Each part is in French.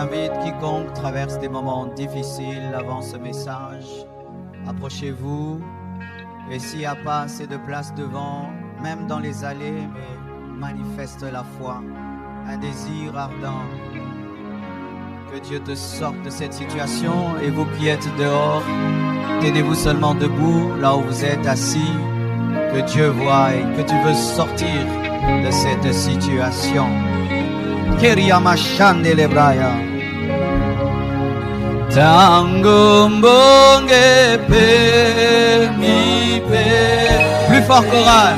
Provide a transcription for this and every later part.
J'invite quiconque traverse des moments difficiles avant ce message. Approchez-vous. Et s'il n'y a pas assez de place devant, même dans les allées, mais manifeste la foi, un désir ardent. Que Dieu te sorte de cette situation. Et vous qui êtes dehors, tenez-vous seulement debout, là où vous êtes assis. Que Dieu voie et que tu veux sortir de cette situation. Plus fort choral.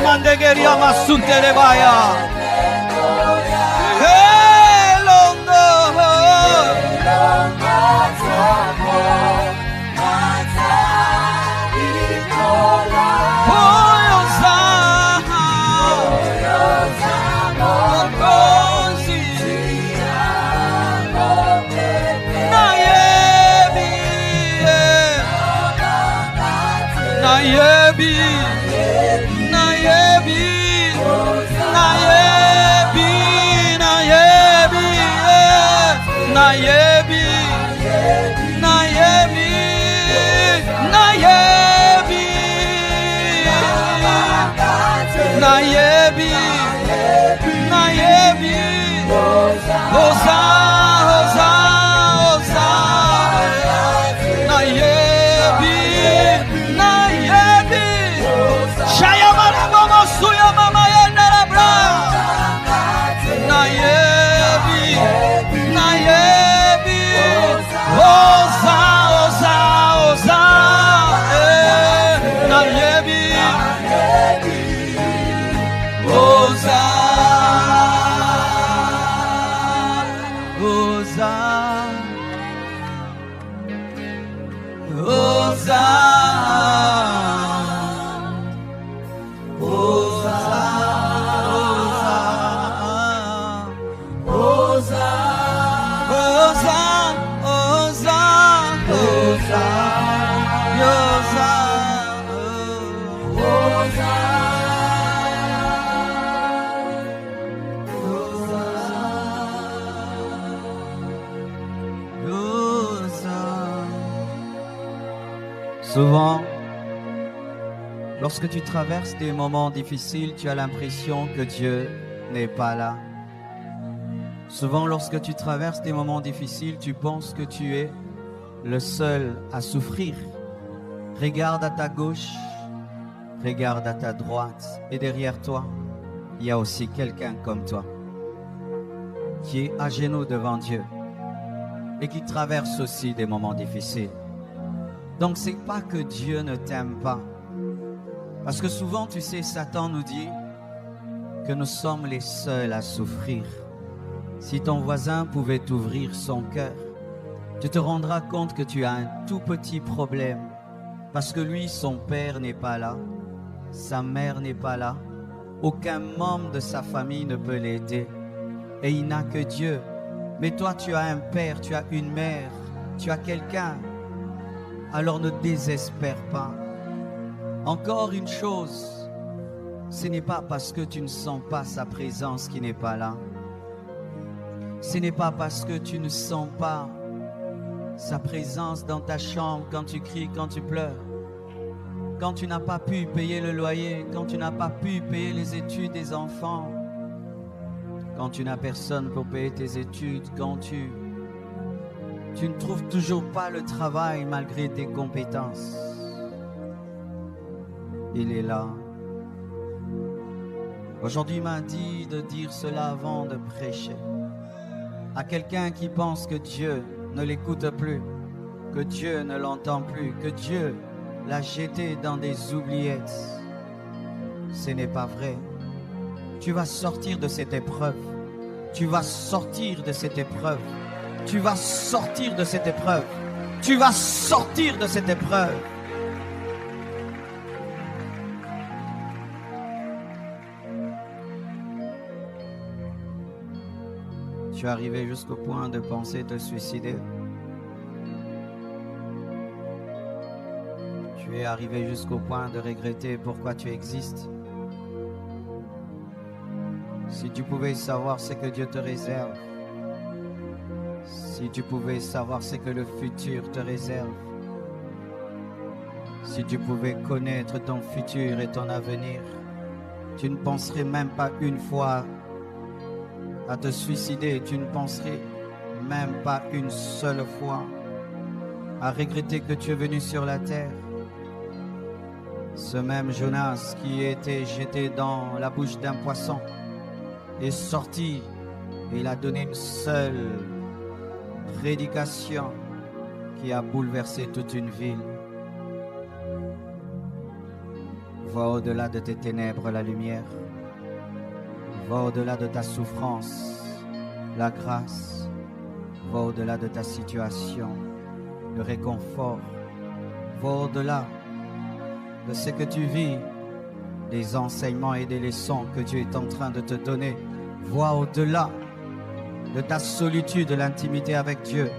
Mandegeria masuntere baya. Souvent, lorsque tu traverses des moments difficiles, tu as l'impression que Dieu n'est pas là. Souvent, lorsque tu traverses des moments difficiles, tu penses que tu es le seul à souffrir. Regarde à ta gauche, regarde à ta droite, et derrière toi, il y a aussi quelqu'un comme toi qui est à genoux devant Dieu et qui traverse aussi des moments difficiles. Donc c'est pas que Dieu ne t'aime pas. Parce que souvent, tu sais, Satan nous dit que nous sommes les seuls à souffrir. Si ton voisin pouvait t'ouvrir son cœur, tu te rendras compte que tu as un tout petit problème. Parce que lui, son père n'est pas là, sa mère n'est pas là, aucun membre de sa famille ne peut l'aider. Et il n'a que Dieu. Mais toi, tu as un père, tu as une mère, tu as quelqu'un. Alors ne désespère pas. Encore une chose, ce n'est pas parce que tu ne sens pas sa présence qui n'est pas là. Ce n'est pas parce que tu ne sens pas sa présence dans ta chambre quand tu cries, quand tu pleures. Quand tu n'as pas pu payer le loyer, quand tu n'as pas pu payer les études des enfants, quand tu n'as personne pour payer tes études, quand tu ne trouves toujours pas le travail malgré tes compétences. Il est là. Aujourd'hui, il m'a dit de dire cela avant de prêcher. à quelqu'un qui pense que Dieu ne l'écoute plus, que Dieu ne l'entend plus, que Dieu l'a jeté dans des oubliettes. Ce n'est pas vrai. Tu vas sortir de cette épreuve. Tu vas sortir de cette épreuve. Tu vas sortir de cette épreuve. Tu vas sortir de cette épreuve. Tu es arrivé jusqu'au point de penser te suicider. Tu es arrivé jusqu'au point de regretter pourquoi tu existes. Si tu pouvais savoir ce que Dieu te réserve, si tu pouvais savoir ce que le futur te réserve, si tu pouvais connaître ton futur et ton avenir, tu ne penserais même pas une fois à te suicider, tu ne penserais même pas une seule fois à regretter que tu es venu sur la terre. Ce même Jonas qui était jeté dans la bouche d'un poisson est sorti et il a donné une seule prédication qui a bouleversé toute une ville. Vois au-delà de tes ténèbres la lumière. Vois au-delà de ta souffrance la grâce. Vois au-delà de ta situation le réconfort. Vois au-delà de ce que tu vis, des enseignements et des leçons que Dieu est en train de te donner. Vois au-delà de ta solitude, l'intimité avec Dieu.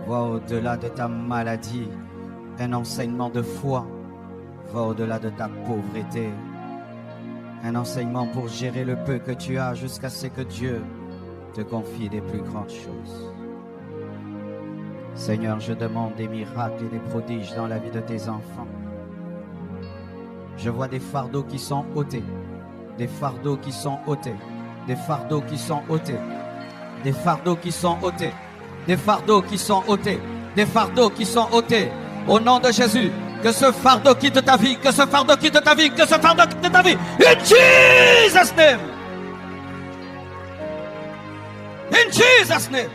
Vois au-delà de ta maladie, un enseignement de foi. Vois au-delà de ta pauvreté, un enseignement pour gérer le peu que tu as jusqu'à ce que Dieu te confie des plus grandes choses. Seigneur, je demande des miracles et des prodiges dans la vie de tes enfants. Je vois des fardeaux qui sont ôtés, des fardeaux qui sont ôtés, des fardeaux qui sont ôtés, des fardeaux qui sont ôtés, des fardeaux qui sont ôtés, des fardeaux qui sont ôtés. Au nom de Jésus, que ce fardeau quitte ta vie, que ce fardeau quitte ta vie, que ce fardeau quitte ta vie. In Jesus' name. In Jesus' name.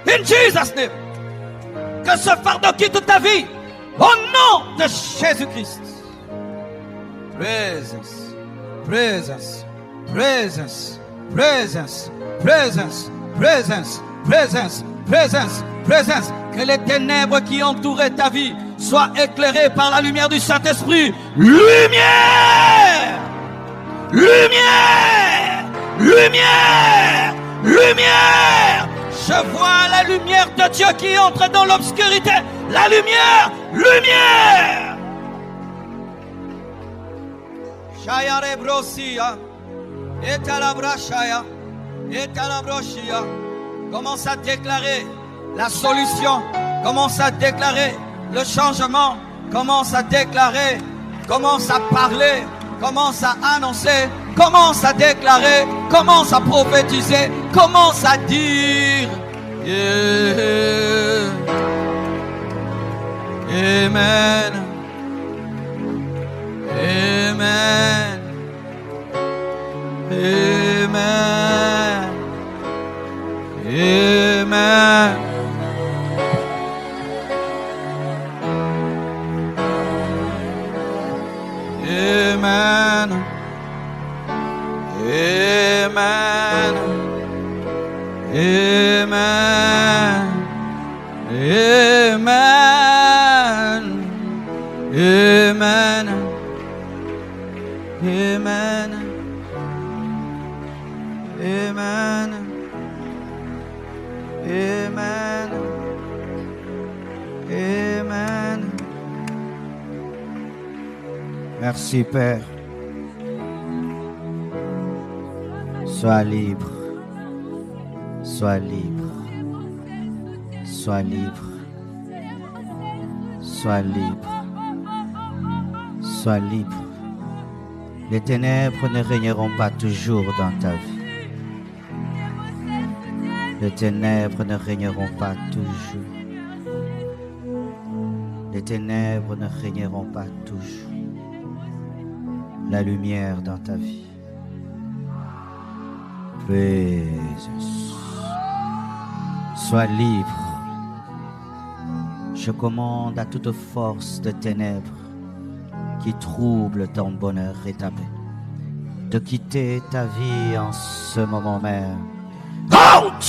In Jesus' name. Que ce fardeau quitte ta vie. Au nom de Jésus-Christ. Presence, presence, presence, presence, presence, presence, presence, presence, presence. Que les ténèbres qui entouraient ta vie soient éclairées par la lumière du Saint-Esprit. Lumière! Lumière! Lumière! Lumière! Je vois la lumière de Dieu qui entre dans l'obscurité. La lumière! Lumière! Shaya rebrosia, etalabrashaya, etalabroshia. Commence à déclarer la solution. Commence à déclarer le changement. Commence à déclarer. Commence à parler. Commence à annoncer. Commence à déclarer. Commence à prophétiser. Commence à dire. Yeah. Amen. Amen. Amen. Amen. Amen. Amen. Amen. Amen. Amen. Amen. Amen. Amen. Amen. Merci Père. Sois libre. Sois libre. Sois libre. Sois libre. Sois libre. Les ténèbres ne régneront pas toujours dans ta vie. Les ténèbres ne régneront pas toujours. Les ténèbres ne régneront pas toujours. La lumière dans ta vie. Praise. Sois libre. Je commande à toute force de ténèbres qui trouble ton bonheur et ta paix de quitter ta vie en ce moment même. Out!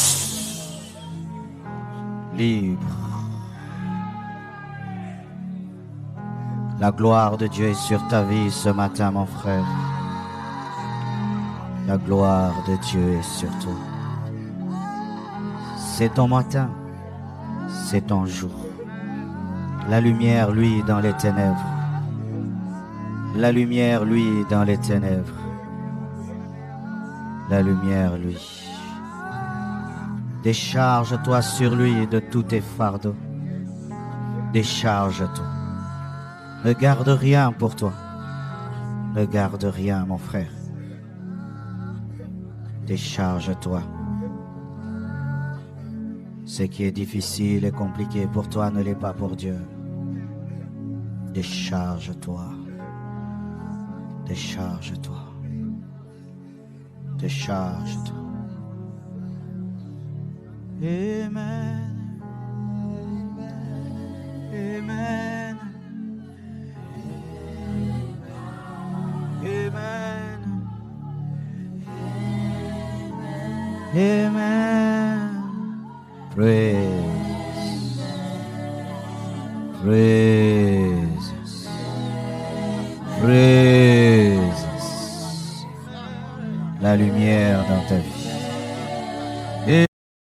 Libre. La gloire de Dieu est sur ta vie ce matin, mon frère. La gloire de Dieu est sur toi. C'est ton matin, c'est ton jour. La lumière, lui, dans les ténèbres. La lumière, lui, dans les ténèbres. La lumière, lui. Décharge-toi sur lui de tous tes fardeaux. Décharge-toi. Ne garde rien pour toi. Ne garde rien, mon frère. Décharge-toi. Ce qui est difficile et compliqué pour toi ne l'est pas pour Dieu. Décharge-toi. Décharge-toi. Décharge-toi. Amen. Amen. Amen. Amen. Praise. Praise. Praise. La lumière dans ta vie.